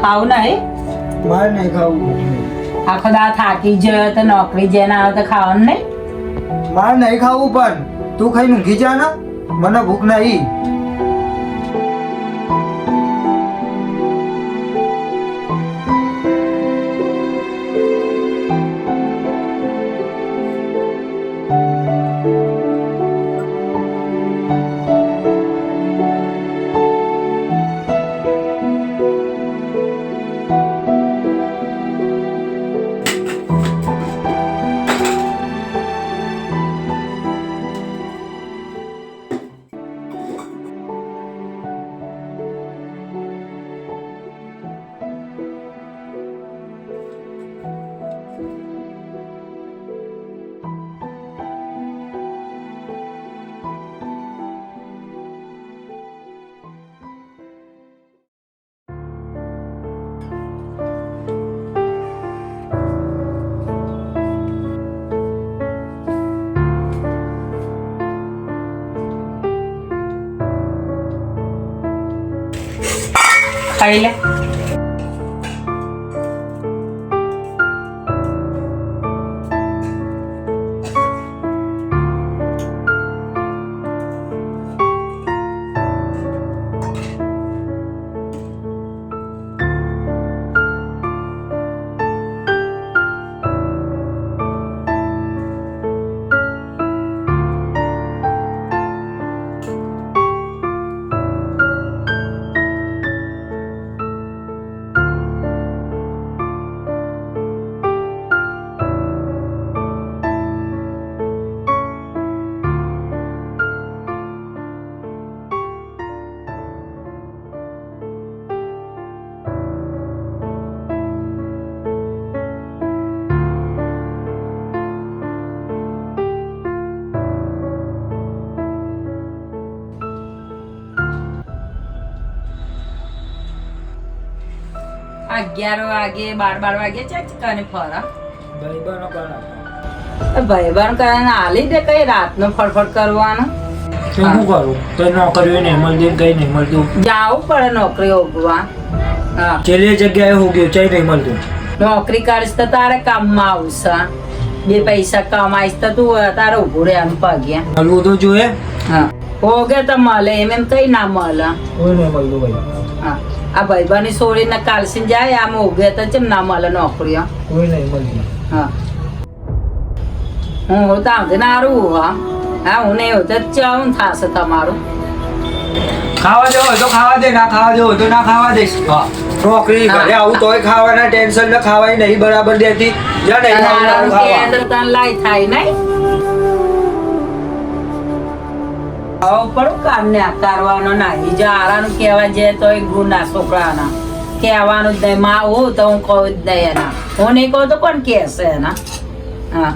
ખાવું નહીં? મારે નહીં ખાવું. આખો દાડો થાકી ગયો તો નોકરી જઈને આવે તો ખાવાનું નહીં? મારે નહીં ખાવું પણ તું ખાઈને ઊંઘી જા ને, મને ભૂખ નહીં. ખાઈ લે. અગિયાર વાગે 12 વાગે ચકને ફરા ભાઈબંધો કરા ભાઈબંધ કરીને હાલી દે કઈ રાતનો ફડફડ કરવાનો. શું કરું? તો નોકરીઓ નહીં મળતી, કઈ નહીં મળતું. જાવું પડે નોકરી ઓગવા. હા, છેલ્લી જગ્યાએ હું ગયો, ચાઈ નહીં મળતું. નોકરી કરીશ તો તારે કામમાં આવશે, બે પૈસા કમાઈશ તો તું તારે ઉભું રહેવાનું પગ્યા. મળવું તો જોઈએ. હા, હોગે તો મળે, એમ કઈ ના મળે. કોઈ નહીં મળતું ભાઈ. હા, આ ભાઈબાની છોડીને કાલસીન જાય આમ ઉગે તો ચેમ ના મળે નોકરીઓ. કોઈ નહીં મળતું. હા, હું તો નારું. હા, હું નહીં તો ચમ થશે તમારું. ખાવા દેવો હોય તો ખાવા દે, ના ખાવા દેવો હોય તો ના ખાવા દઈશ. હા, નોકરી ઘરે આવું તોય ખાવાના ટેન્શન ને ખાવાય નહીં બરાબર દેતી. જ્યાં નહીં ખાવું ખાવા. તને લાઈ થાય નહીં. આવું પડું કામ ને કરવાનો નહીં. જો આરાનું કહેવા જાય તો ગુના છોકરાના કહેવાનું જ નહીં. માં હું તો હું કહું જ નહીં એના. હું નહીં કહું તો કોણ કહેશે એના. હા,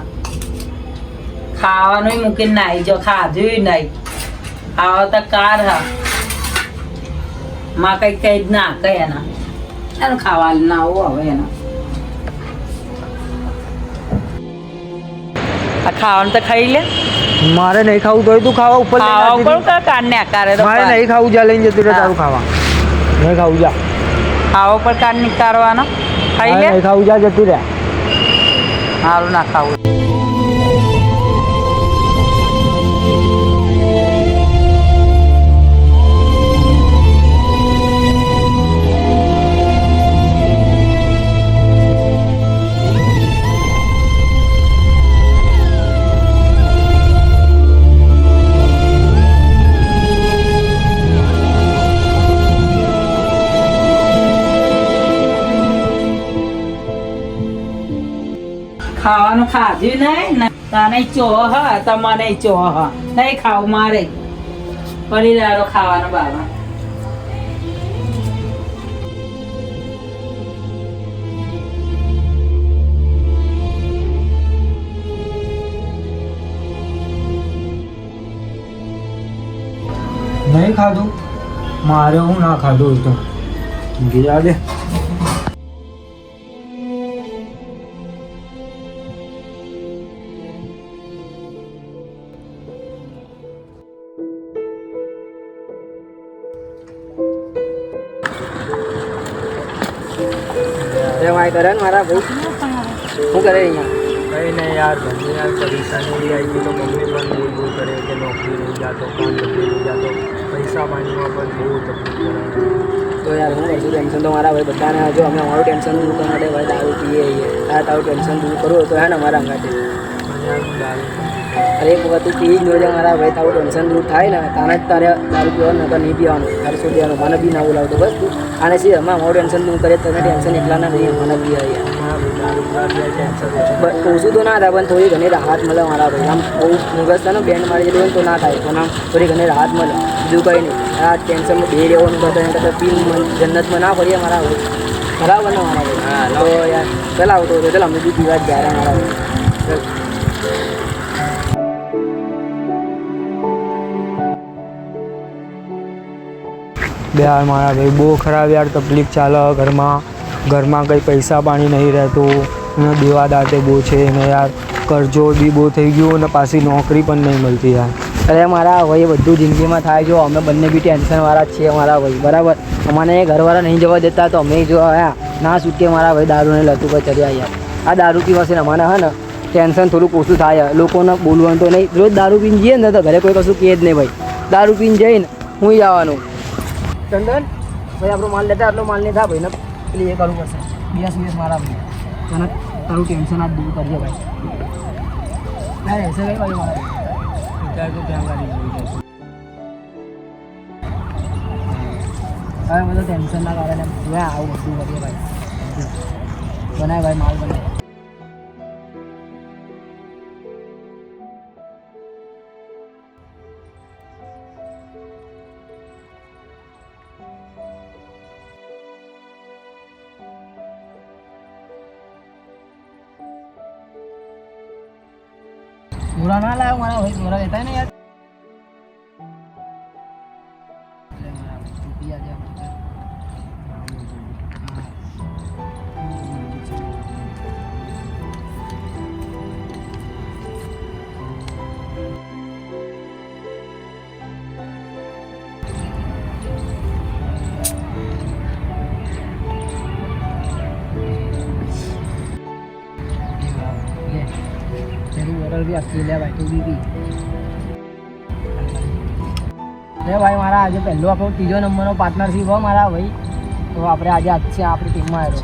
ખાવાનું મૂકીને નાઈ જો ખાધું નહીં. ખાવા તો કાર હા માં કઈ કઈ જ ના કહે એના. એનું ખાવાનું ના આવું હવે એના. આ ખાવાનું તો ખાઈ લે. મારે નહીં ખાવું તોય તું ખાવા ઉપર ખાવા ઉપર કાન ને આકારે તો મારે નહીં ખાવું, જા લઈને જતું રહે તારું ખાવા. નહીં ખાવું, જા. ખાવા ઉપર કાન નીકાળવાનો. ખાઈ લે. નહીં ખાવું, જા જતું રહે. સારું ના ખાવું. ખાવાનું ખાધું નહીં ને તને ચોહ તમને ચોહ નહીં ખાવું મારે પડી રહ્યો ખાવાનો બાબા. નહીં ખાધું મારે, હું ના ખાધું હોય તો ગયા દે. અરે વાય કરે ને મારા ભાઈ શું કરે અહીંયા કઈ નહીં યાર ઘરની યાર પરેશાની આવી ગઈ તો મમ્મી પણ બહુ કરે કે નોકરી નહીં જાતો કામ ધંધે નહીં જાતો પૈસા પાણીમાં પણ બહુ તકલીફ પડે તો યાર હું કરશું ટેન્શન તો મારા ભાઈ બધાને જો અમે અમારું ટેન્શન દૂર કરવા માટે ભાઈ દારૂ પીએ આ તારું ટેન્શન દૂર કરવું તો હે ને મારા માટે પણ યાર હું દારૂ અરે એક વખત તું પી જ જોજે મારા ભાઈ તારું ટેન્શન દૂર થાય ને તાને જ તારે દારૂ પીવાનું નકર નહીં પીવાનું તારે શું પીવાનું મને બી ના બોલાવતો બસ તું આને સી અમે અમારું ટેન્શન દૂર કરીએ તને ટેન્શન એકલા ના નહીં મને બી આવી ઓછું તો ના થાય પણ થોડી ઘણી રાહત મળે મારા ભાઈ આમ બહુ મુગસ છે ને બેન્ડ મારી જેટલું હોય ને તો ના થાય પણ આમ થોડી ઘણી રાહત મળે બીજું કંઈ નહીં આ ટેન્શનમાં બે રહેવાનું કરતા એના કરતાં પીન જન્નતમાં ના પડીએ મારા ભાઈ બરાબર ને મારા ભાઈ તો યાર ચાલ આવતો હતો ચાલ અમે બી પીવા જ ગયા મારા ભાઈ ચાલ યાર મારા ભાઈ બહુ ખરાબ યાર તકલીફ ચાલે ઘરમાં કંઈ પૈસા પાણી નહીં રહેતું અને દેવાદાતે બહુ છે ને યાર કરજો બી બહુ થઈ ગયું અને પાછી નોકરી પણ નહીં મળતી યાર અરે મારા ભાઈ બધું જિંદગીમાં થાય જો અમે બંને બી ટેન્શનવાળા જ છીએ મારા ભાઈ બરાબર અમને ઘરવાળા નહીં જવા દેતા તો અમે જો આવ્યા ના છૂટકે મારા ભાઈ દારૂને લતું પર ચડ્યા યાર આ દારૂ પીવાશે ને અમારે હા ને ટેન્શન થોડુંક ઓછું થાય લોકોને બોલવાનું તો નહીં રોજ દારૂ પીને જઈએ ને તો ઘરે કોઈ કશું કહે જ નહીં ભાઈ દારૂ પીને જઈને હું આવવાનું ચંદન ભાઈ આપણો માલ લેતા આટલો માલ નહીં થાય ભાઈ ને પેલી એ કરવું પડશે બીએસ મારા ભાઈ તને તારું ટેન્શન આ દૂર કરજે ભાઈ ના રહેશે ભાઈ મારા હવે બધું ટેન્શનના કારણે હવે આવું બધું કરીએ ભાઈ બનાય ભાઈ માલ બનાય बुरा ना लाया हमारा भाई बुरा रहता है ना यार भी अच्छी ले भाई तू भी अरे भाई मारा आज पहलो आप तीजो नंबर पार्टनरशिप हो मारा भाई तो आप आज अच्छे अपनी टीम में आयो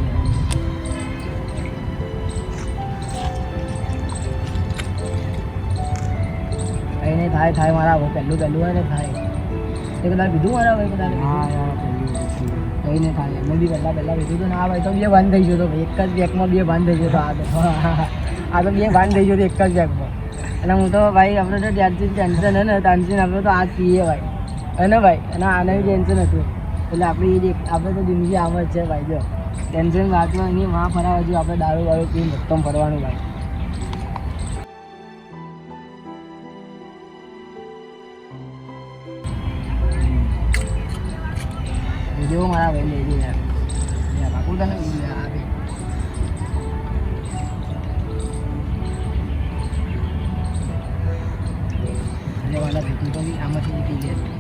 कहीं नहीं थाय थाय मारा भाई पहलू पहलू है ने थाय एक बार कीधु मारा भाई कदा हां यार कहीं नहीं थाय मैं भी पहला कीधु तो ना भाई तो ये बंद થઈ ગયો તો એક જ બેક માં બે બંધ થઈ ગયો તો આ તો બે બંધ થઈ ગયો તો એક જ બેક માં અને હું તો ભાઈ આપણે તો જ્યારથી ટેન્શન હે ને ટેન્શન આપણે તો આ જ પીએ ભાઈ અને ભાઈ અને આને ટેન્શન હતું એટલે આપણે તો જિંદગી આમ જ છે ભાઈ જો ટેન્શન વાંચવા એની માં ફરાવા જો આપણે દારૂ વાળું પીને મક્કમ ફરવાનું ભાઈ વિડીયો મારા ભાઈ લઈ લે યાર બાપુ તને वाला भेटू तो भी आमाची केली आहे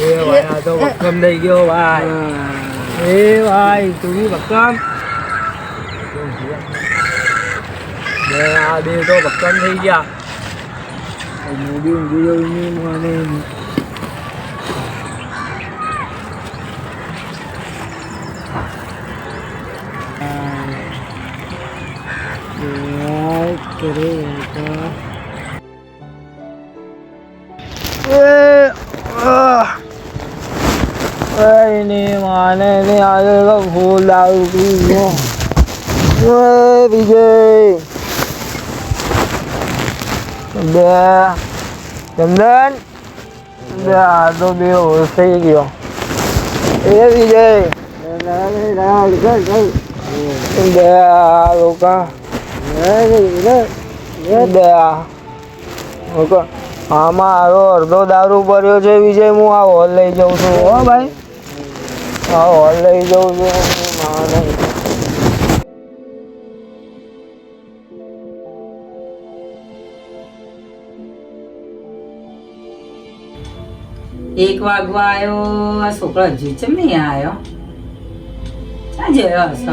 એ ભાઈ આ તો ભક્કમ થઈ ગયો ભાઈ એ ભાઈ તું બી ભક્કમ આ બે તો ભક્કમ થઈ ગયા મૂડી ઊંઘી મને माने ने आगे का फूल दारू पी विजय चंदन तो बे होश થઈ ગયો એ વિજય આમાં અડધો દારૂ ભર્યો છે વિજય હું આ હોલ લઈ જાઉં છું હો ભાઈ આ હોલ લઈ જાઉં છું 1 વાગવા આવ્યો. આ છોકરો હજી ચમ નહીં આવ્યો? ક્યાં જયો હશે?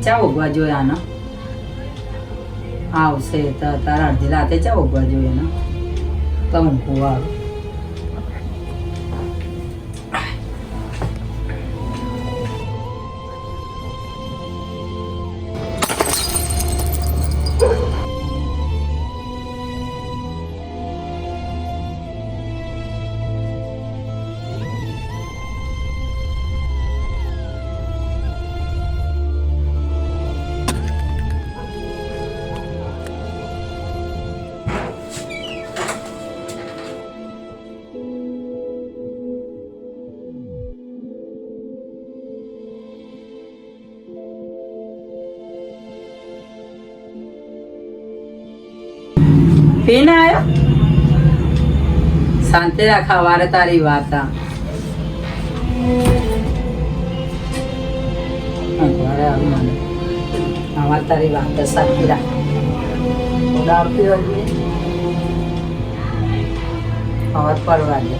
ચા ઉગવા જોઈએ આનો? આવશે તો તારા અડધી રાતે ચા ઉગવા જોઈએ ને? તો ઊંઘવું આવે. પીને આવ્યો? શાંતિ રાખા વારે તારી વાત. આવા તારી વાત શાંતિ રાખ. આવતી હોય અવાજ પડવા દે.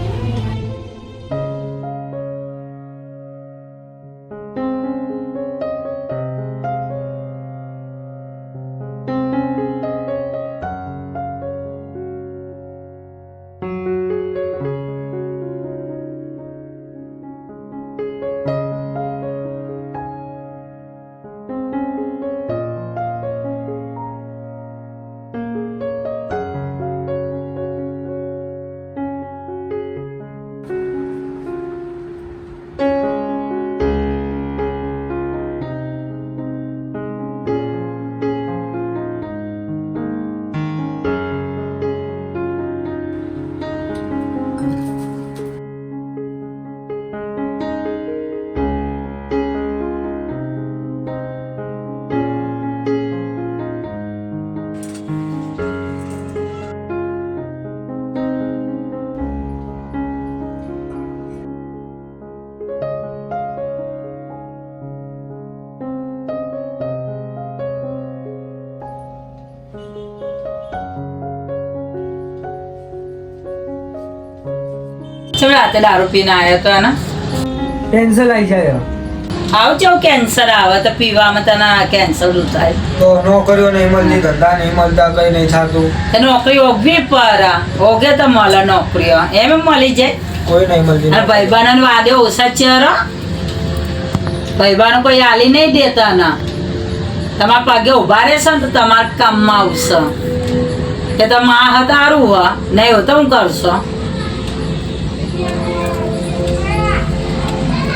રાતે દારૂ પીને આવ્યો તો એના કેન્સલ આવી જાય. આવું કેવું કેન્સર આવે તો પીવામાં તને કેન્સર થાય? તો નોકરીઓ નહીં મળતી, ધંધા નહીં મળતા, કઈ નહીં થતું. નોકરી ઓગવી પર ઓગે તો મળે નોકરીઓ એમ મળી જાય? કોઈ નહીં મળતી. અને ભાઈબાનો વાદે ઓછા ચેરો ભાઈબાનો કોઈ આલી નહીં દેતા ને તમારા પગે ઉભા રહેશે ને તો તમારા કામમાં આવશે કે તમે આ હતારું હ નહીં હોય તો હું કરશો?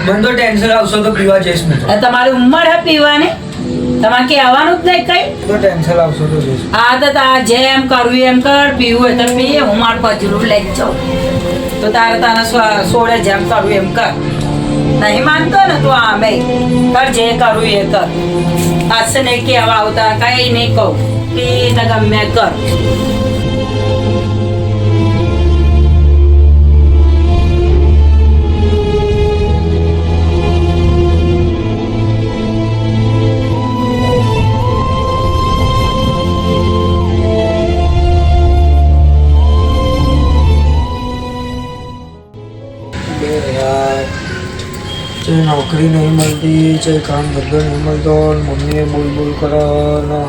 મને તો ટેન્શન આવશે તો પીવા જઈશ મેં. તમારી ઉંમર હે પીવાની? તમારે કહેવાનું જ નહીં કઈ. તો ટેન્શન આવશે તો જઈશ. હા તો તારે જેમ કરવું એમ કર. પીવું હોય તો પીએ. હું મારું પજરું લઈ જ જાઉં તો તારે તને સોડે જેમ કરવું એમ કર. નહીં માનતો ને તું આમે કર, જે કરવું એ કર. પાછળ નહીં કહેવા આવતા, કઈ નહીં કહું. પી ને ગમે કર. ચાहे नौकरी नहीं मिलती, चाहे काम धंधो नहीं मिलतो, मम्मी बोल बोल करे ना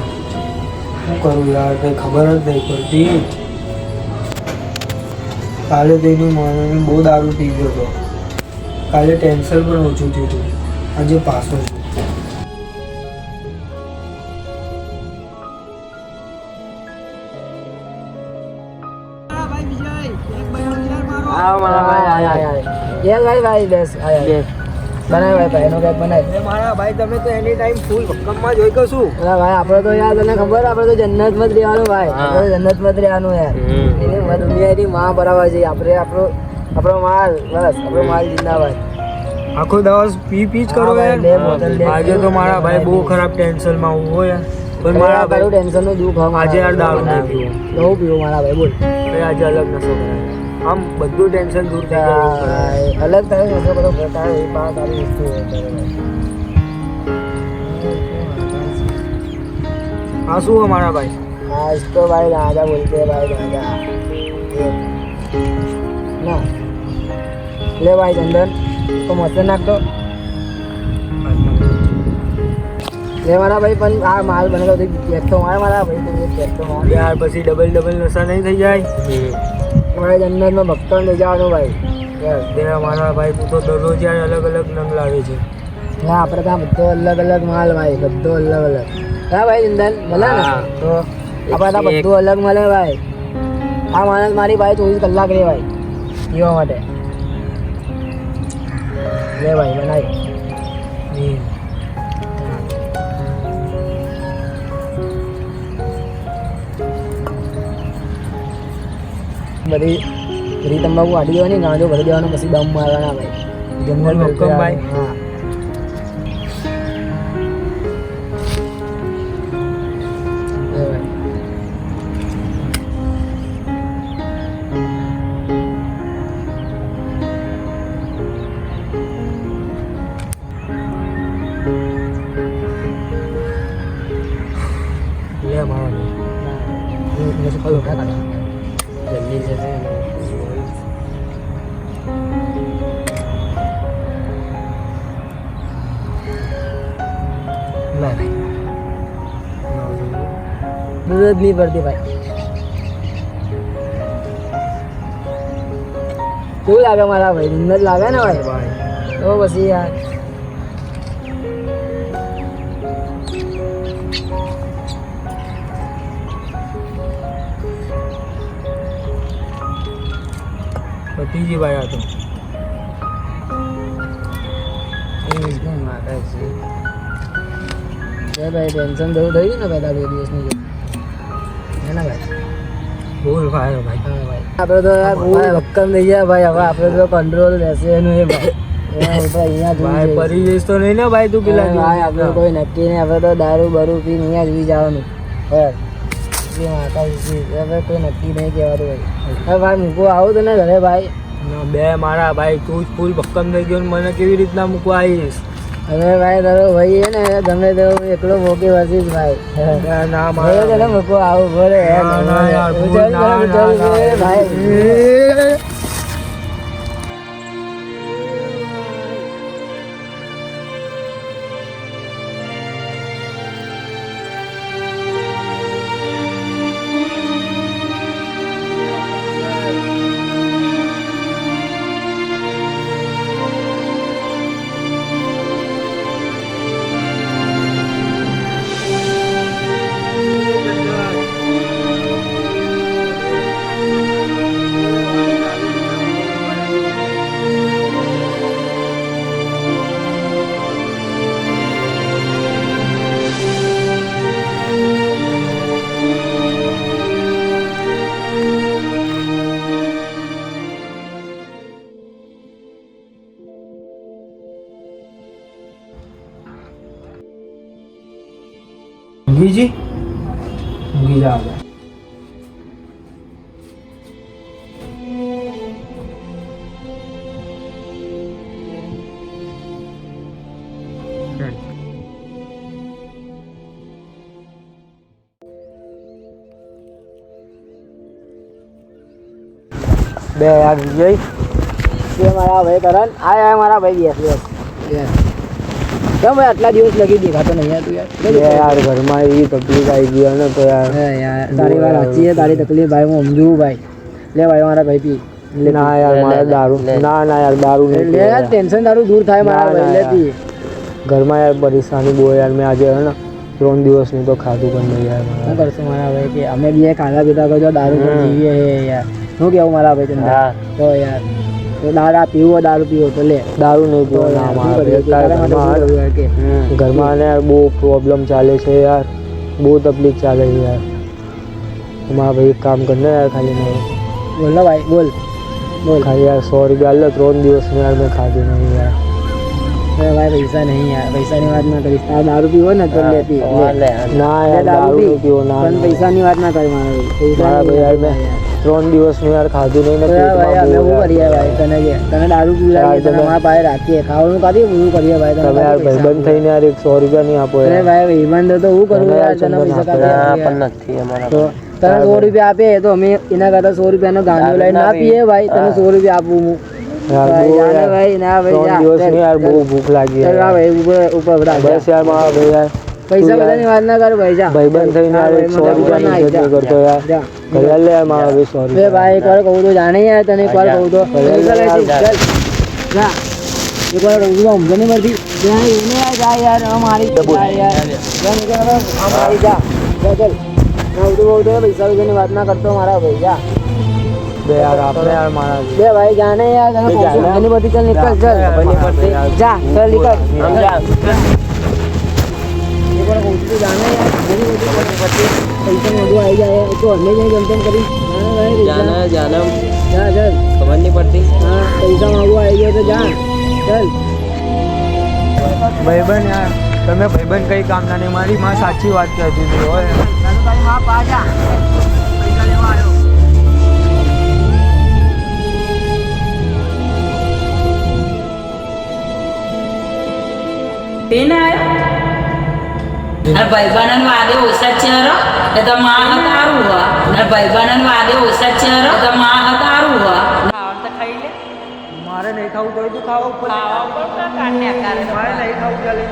શું કરું યાર, કંઈ ખબર જ નહીં પડતી. કાલે તેની મને બહુ દારૂ પી ગયો હતો. કાલે ટેન્શન પણ ઓછું થયું હતું. આજે પાછો છું. મારા ભાઈ તમે તો એની ટાઈમ ફૂલ ભક્કમમાં જ હોય કે શું? ભાઈ આપણે તો યાર તને ખબર આપણે તો જન્નતમાં જ રહેવાનું ભાઈ. આપણે જન્નતમાં જ રહેવાનું યાર. એની દુનિયાની માં બરાબર છે. આપણે આપણો માલ બસ આપણો માલ જિંદાબાદ. આખો દિવસ પી જ કરો યાર. આજે તો મારા ભાઈ બહુ ખરાબ ટેન્શનમાં હું હોય પણ મારા ભાઈ ટેન્શનનું દુઃખ આજે યાર દારૂ નહીં પીવું. બહુ પીવું મારા ભાઈ બોલ. આજે અલગ નશો કરાય. આમ બધું ટેન્શન દૂર થઈ જાય. અલગ થાય નશો બધો પ્રકાર એ પાસ આવી વસ્તુ હોય હા શું અમારા ભાઈ हाँ इसको भाई गांजा बोलते हैं भाई गांजा ये ना ले भाई चंदन तो मस्त नाख दो ले मारा भाई पण आ माल बनेगा तो एक तो मारा भाई तो एक तो मार યાર પછી ડબલ નશા નહીં થઈ જાય. भाई जन्नत में भक्तों ले जाओ भाई તે અમારા ભાઈ તું તો દરરોજ યાર અલગ અલગ નંગ લાવે છે. यहाँ पर था બધો अलग अलग माल भाई બધો अलग अलग क्या भाई चंदन મળે ને તો આપણે તો બધું અલગ મળે ભાઈ. આ માણસ મારી ભાઈ 24 કલાક રે ભાઈ પીવા માટે લે ભાઈ બનાવી બધી બધી તંબાકુ કાઢી દેવાની ગાંજો ભરી દેવાનો પછી દમ મારવાના ભાઈ જંગલ મક્કમ ભાઈ. હા લે ભાઈ લે અમારા ભાઈ मुझे फल उठा था जल्दी से भाई जरूरत नहीं पड़ती भाई क्यों लागे हमारा भाई जिंदत लागे ना भाई तो बस ये यार પતિજી ભાઈ આ તો भाई टेंशन जरूर थी ना भाई दारू दिवस नहीं है ना भाई બોલ ભાઈ ભાઈ हाँ भाई આપણે તો યાર બહુ ભક્કમ થઈ ગયા ભાઈ હવે આપણે તો કંટ્રોલ રહેશે એનું એ ભાઈ અહીંયા ભાઈ પરી જઈશ તો નહીં ને ભાઈ તું પેલા ભાઈ આપણે કોઈ નક્કી નહીં આપણે તો દારૂ બરૂ પીને અહીંયા જ બી જવાનું બસ એ માતાજી હવે કોઈ નક્કી નહીં કહેવાતું ભાઈ હવે ભાઈ મૂકવા આવું તો ને ઘરે ભાઈ બે મારા ભાઈ તું જ ફૂલ ભક્કમ થઈ ગયો ને મને કેવી રીતના મૂકવા આવીશ. હવે ભાઈ તારો ભાઈ હે ને ગમે તે એકલો મોકી વસીશ ભાઈ ના ભલે તને મૂકવા આવું ભલે ના, ના, યાર, ભૂલ, ના, ના, ના. ભાઈ ઊંઘી ઊંઘી જા બે યાર વિજય ये मारा भाई करण आया है मारा भाई यस यस કેમ ભાઈ આટલા દિવસ લગી દેખાતો નહીં યાર તું યાર યાર ઘરમાં એવી તકલીફ આવી ગઈ ને તો યાર યાર તારી વાત સાચી છે તારી તકલીફ ભાઈ હું સમજુ ભાઈ લે ભાઈ મારા ભાઈ પી ના યાર મારે દારૂ ના ના યાર દારૂ નહીં લે યાર ટેન્શન તારું દૂર થાય મારા ભાઈ લે પી ઘરમાં યાર પરેશાની બહુ યાર મેં આજે હે ને 3 દિવસની તો ખાધું પણ નહીં યાર શું કરશું મારા ભાઈ કે અમે બી ખાધા પીતા કરજો દારૂ પણ જીવીએ હે યાર શું કેવું મારા ભાઈ ચંદા તો યાર તો દારૂ પીવો તો લે દારૂ નહીં પીવો ના મારા ઘરમાં ને યાર બહુ પ્રોબ્લેમ ચાલે છે યાર બહુ તકલીફ ચાલે છે યાર મારા ભાઈ એક કામ કરને યાર ખાલી નહીં બોલ ને ભાઈ બોલ બોલ ખાલી યાર 100 રૂપિયા લે 3 દિવસની યાર મેં ખાધું નહીં યાર ભાઈ પૈસા નહીં યાર પૈસાની વાત ના કરીશ આ દારૂ પીવો ને તો લે પી ના યાર દારૂ નહીં પીવો ના પણ પૈસાની વાત ના કરી મારા ભાઈ મારા ભાઈ યાર મેં 3 દિવસનું યાર ખાધું નહીં ને ભાઈ અમે શું કરીએ ભાઈ તને કે તને દારૂ પીવડાવીએ તને મારા પાસે રાખીએ ખાવાનું કાઢીએ શું કરીએ ભાઈ તમે યાર ભાઈબંધ થઈને યાર 100 રૂપિયા નહીં આપો અરે ભાઈ ભાઈબંધ તો હું કરું યાર તને પૈસા કાઢી પણ નથી અમારા તો તને 100 રૂપિયા આપે તો અમે એના કરતા 100 રૂપિયાનો ગાંજો લઈને ના પીએ ભાઈ તને 100 રૂપિયા આપું હું ભાઈ ના ભાઈ 3 દિવસની યાર બહુ ભૂખ લાગી ચાલ ભાઈ ઉપર બસ યાર મારા ભાઈ યાર પૈસા બધાની વાત ના કર ભાઈ જા ભાઈબંધ થઈને યાર 100 રૂપિયા ની ઇજ્જત કરતો યાર ઘરે લે યાર મારા ભાઈ 100 રૂપિયા ભાઈ એકવાર કહું તો જાણે યાર તને એકવાર કહું તો જા એકવાર કહું તો સમજ નહીં મળતી ત્યાં એને જા યાર મારી યાર મારી જા ચાલ ના ઉધો ઉધો પૈસા વગરની વાત ના કરતો મારા ભાઈ જા બે યાર આપણે યાર મારા બે ભાઈ જાને યાર તને ઘણી બધી ચાલ નીકળ ચાલ જા ચાલ નીકળ એકવાર કહું તો જાને યાર ઘણી બધી પૈસા બધું આવી જાય તો અમે જઈ જમતમ કરી જાના જાના જા ચાલ ખબર નહીં પડતી હા પૈસા માંગવા આવી જાય તો જા ચાલ ભાઈબંધ યાર તમે ભાઈબંધ કઈ કામના નહીં મારી માં સાચી વાત કહેતી હતી હોય તારું તારી માં પાછા પૈસા લેવા આવ્યો પીને આવ્યો અને ભાઈબંધન વાદે ઓછા ચહેરો એ તો માં હતારું હોય અને ભાઈબંધન વાદે ઓછા ચહેરો તો માં હતારું હોય ખાવાનું તો ખાઈ લે મારે નહીં ખાવું તો તું ખાવા ઉપર ખાવા ઉપર કાઢ્યા કરે મારે નહીં ખાવું ચાલે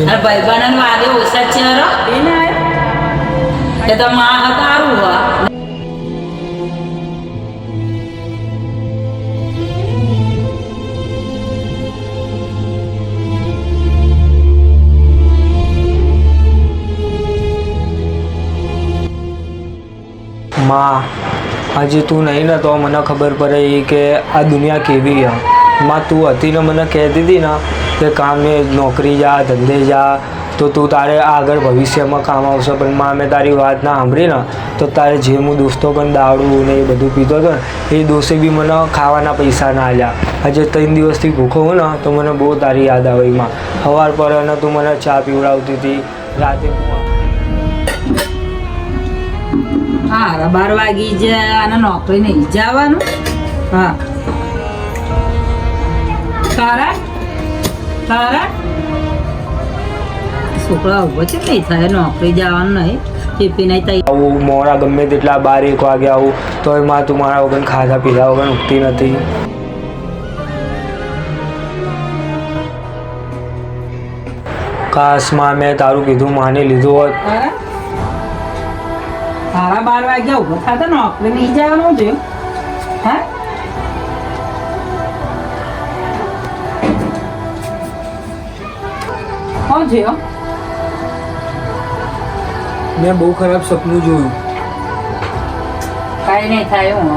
અને ભાઈબંધન વાદે ઓછા ચહેરો પીને આવ્યો એ તો માં હતારું હોય માં હજી તું નહીં ને તો મને ખબર પડે કે આ દુનિયા કેવી છે માં તું હતી ને મને કહેતી હતી ને કે કામે નોકરી જા ધંધે જા તો તું તારે આગળ ભવિષ્યમાં કામ આવશે પણ માં મેં તારી વાત ના સાંભળી ને તો તારે જે હું દોસ્તો પણ દારૂ ને એ બધું પીતો હતો ને એ દોસ્તે બી મને ખાવાના પૈસા ના આલ્યા હજે 3 દિવસથી ભૂખો હું ને તો મને બહુ તારી યાદ આવે માં સવાર પર અને તું મને ચા પીવડાવતી હતી રાતે હા 12 વાગી જાય અને નોકરી નહીં જવાનું હા તારા તારા છોકરા ઉભો છે નહીં થાય નોકરી જવાનું નહીં ટિફિન આવું મોડા ગમે તેટલા 12-1 વાગે આવું તો એમાં તું મારા વગર ખાધા પીધા વગર ઉઠતી નથી કાશમાં મેં તારું કીધું માની લીધું હોત તારા 12 વાગ્યા ઉભો થતા નોકરી નહીં જવાનું છે હા કોણ છે મેં બહુ ખરાબ સપનું જોયું કાંઈ નહીં થાય હું